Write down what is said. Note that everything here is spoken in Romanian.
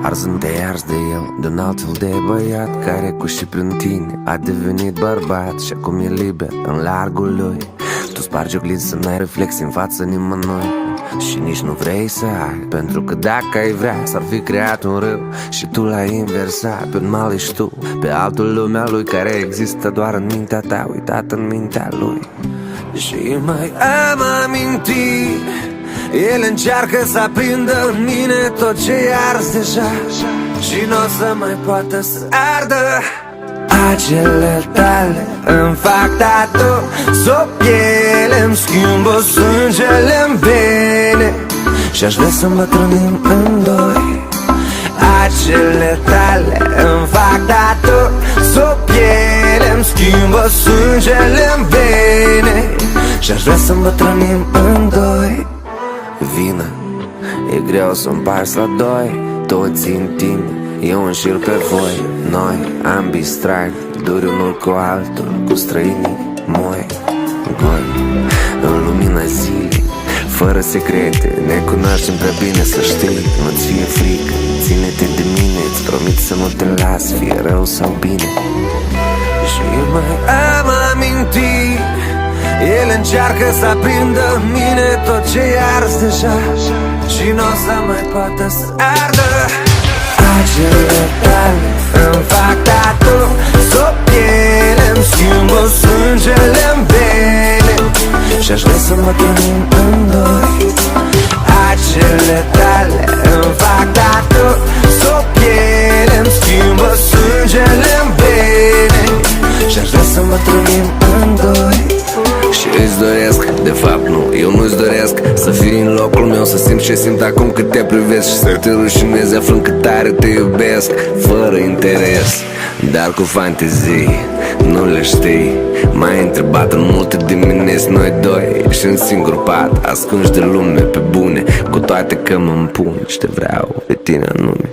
Arzând te arzi de el, de un alt fel de băiat care cu și prin tine a devenit bărbat și acum e liber în largul lui. Tu spargi oglinzi să n-ai reflex în fața nimănui și nici nu vrei să ai, pentru că dacă ai vrea s-ar fi creat un râu și tu l-ai inversat. Pe un mal ești tu, pe altul lumea lui care există doar în mintea ta, uitat în mintea lui. Și mai am amintiri, el încearcă să aprindă în mine tot ce e ars deja și n-o să mai poată să ardă. Acele tale îmi fac tatu, sub piele îmi schimbă sângele-n vene și aș vrea să îmbătrânim în doi. Acele tale îmi fac tatu, sub piele îmi schimbă sângele-n vene și aș vrea să îmbătrânim în doi. Vină, e greu să împarți la doi, toți în tine, eu înșir pe voi. Noi, ambii strani, duri unul cu altul, cu străinii moi. Goi, în lumina zilei, fără secrete, ne cunoaștem prea bine să știi. Nu-ți fie frică, ține-te de mine, îți promit să nu te las, fie rău sau bine. Și mai am amintiri, el încearcă să aprindă în mine tot ce e ars deja și n-o să mai poată să ardă. Acele tale îmi fac tatu, sub piele îmi schimbă sângele-n vene și aș vrea să mă trăim în doi. Acele tale îmi fac tatu, sub piele îmi schimbă sângele-n vene și aș vrea să mă trăim în doi. Și îți doresc, de fapt nu, eu nu-ți doresc să fii în locul meu, să simt ce simt acum cât te privesc și să te rușinezi aflând cât tare te iubesc, fără interes, dar cu fantezii, nu le știi. M-ai întrebat în multe dimineți, noi doi și în singur pat, ascunși de lume pe bune, cu toate că mă împun și te vreau pe tine anume.